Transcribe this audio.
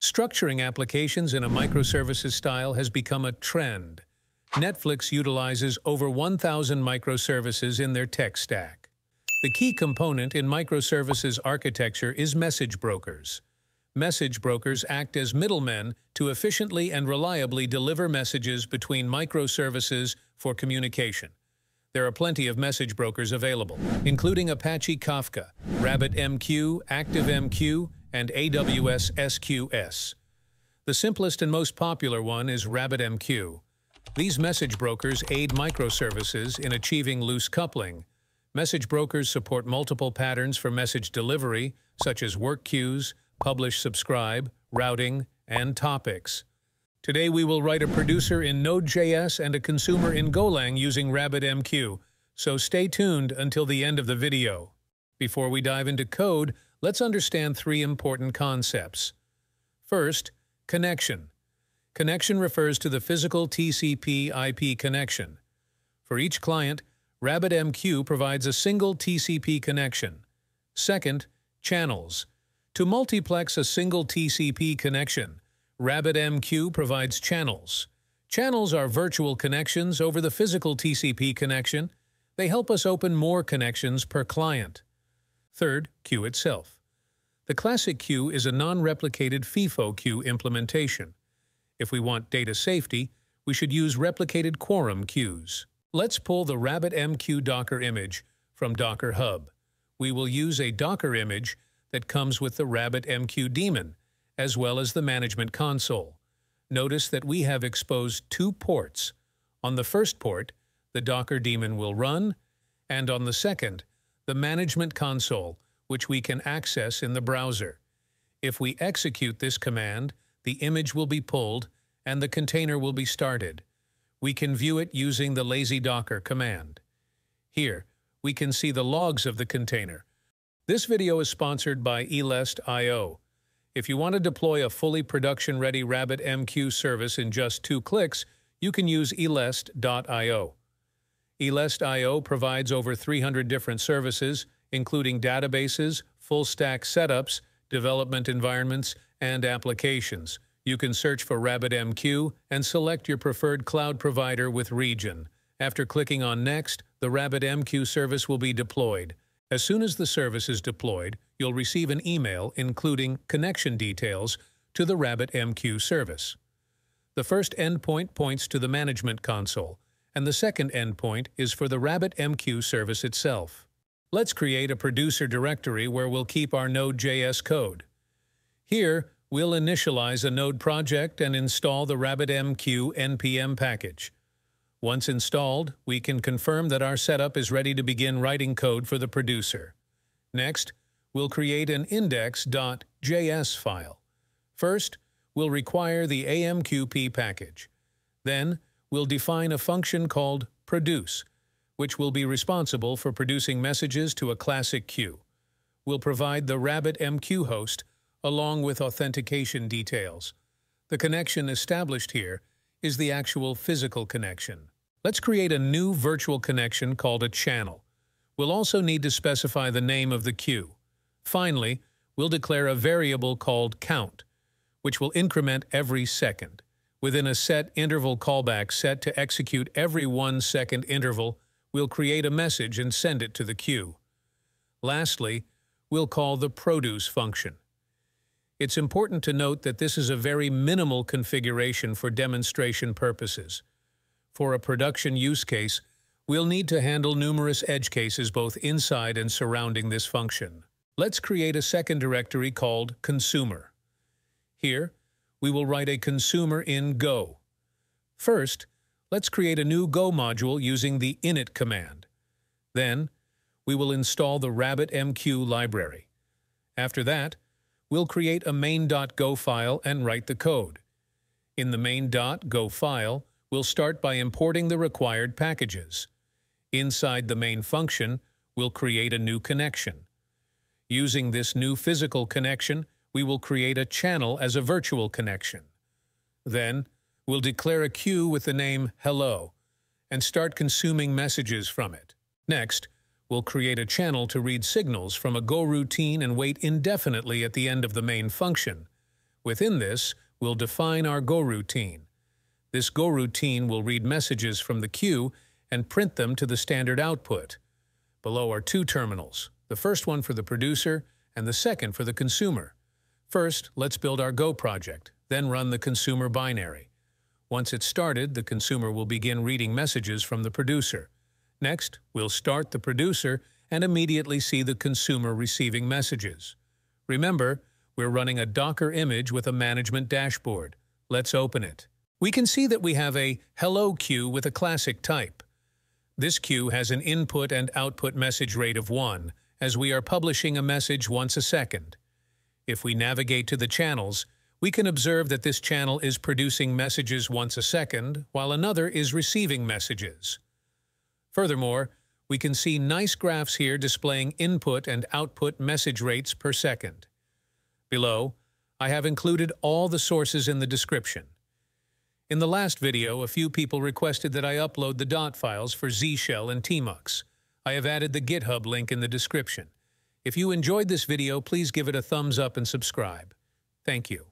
Structuring applications in a microservices style has become a trend. Netflix utilizes over 1,000 microservices in their tech stack. The key component in microservices architecture is message brokers. Message brokers act as middlemen to efficiently and reliably deliver messages between microservices for communication. There are plenty of message brokers available, including Apache Kafka, RabbitMQ, ActiveMQ, and AWS SQS. The simplest and most popular one is RabbitMQ. These message brokers aid microservices in achieving loose coupling. Message brokers support multiple patterns for message delivery, such as work queues, publish-subscribe, routing, and topics. Today we will write a producer in Node.js and a consumer in Golang using RabbitMQ, so stay tuned until the end of the video. Before we dive into code, let's understand three important concepts. First, connection. Connection refers to the physical TCP/IP connection. For each client, RabbitMQ provides a single TCP connection. Second, channels. To multiplex a single TCP connection, RabbitMQ provides channels. Channels are virtual connections over the physical TCP connection. They help us open more connections per client. Third, queue itself. The classic queue is a non-replicated FIFO queue implementation. If we want data safety, we should use replicated quorum queues. Let's pull the RabbitMQ Docker image from Docker Hub. We will use a Docker image that comes with the RabbitMQ daemon, as well as the management console. Notice that we have exposed two ports. On the first port, the Docker daemon will run, and on the second, the management console, which we can access in the browser. If we execute this command, the image will be pulled and the container will be started. We can view it using the lazy docker command. Here, we can see the logs of the container. This video is sponsored by elest.io. If you want to deploy a fully production-ready RabbitMQ service in just 2 clicks, you can use elest.io. Elest.io provides over 300 different services, including databases, full-stack setups, development environments, and applications. You can search for RabbitMQ and select your preferred cloud provider with region. After clicking on Next, the RabbitMQ service will be deployed. As soon as the service is deployed, you'll receive an email including connection details to the RabbitMQ service. The first endpoint points to the management console, and the second endpoint is for the RabbitMQ service itself. Let's create a producer directory where we'll keep our Node.js code. Here, we'll initialize a Node project and install the RabbitMQ npm package. Once installed, we can confirm that our setup is ready to begin writing code for the producer. Next, we'll create an index.js file. First, we'll require the AMQP package. Then, we'll define a function called produce, which will be responsible for producing messages to a classic queue. We'll provide the RabbitMQ host along with authentication details. The connection established here is the actual physical connection. Let's create a new virtual connection called a channel. We'll also need to specify the name of the queue. Finally, we'll declare a variable called count, which will increment every second. Within a set interval callback set to execute every 1 second interval, we'll create a message and send it to the queue. Lastly, we'll call the produce function. It's important to note that this is a very minimal configuration for demonstration purposes. For a production use case, we'll need to handle numerous edge cases both inside and surrounding this function. Let's create a second directory called consumer. Here, we will write a consumer in Go. First, let's create a new Go module using the init command. Then, we will install the RabbitMQ library. After that, we'll create a main.go file and write the code. In the main.go file, we'll start by importing the required packages. Inside the main function, we'll create a new connection. Using this new physical connection, we will create a channel as a virtual connection. Then, we'll declare a queue with the name hello and start consuming messages from it. Next, we'll create a channel to read signals from a Go routine and wait indefinitely at the end of the main function. Within this, we'll define our Go routine. This Go routine will read messages from the queue and print them to the standard output. Below are two terminals, the first one for the producer and the second for the consumer. First, let's build our Go project, then run the consumer binary. Once it's started, the consumer will begin reading messages from the producer. Next, we'll start the producer and immediately see the consumer receiving messages. Remember, we're running a Docker image with a management dashboard. Let's open it. We can see that we have a hello queue with a classic type. This queue has an input and output message rate of 1, as we are publishing a message once a second. If we navigate to the channels, we can observe that this channel is producing messages once a second, while another is receiving messages. Furthermore, we can see nice graphs here displaying input and output message rates per second. Below, I have included all the sources in the description. In the last video, a few people requested that I upload the dot files for Z-Shell and Tmux. I have added the GitHub link in the description. If you enjoyed this video, please give it a thumbs up and subscribe. Thank you.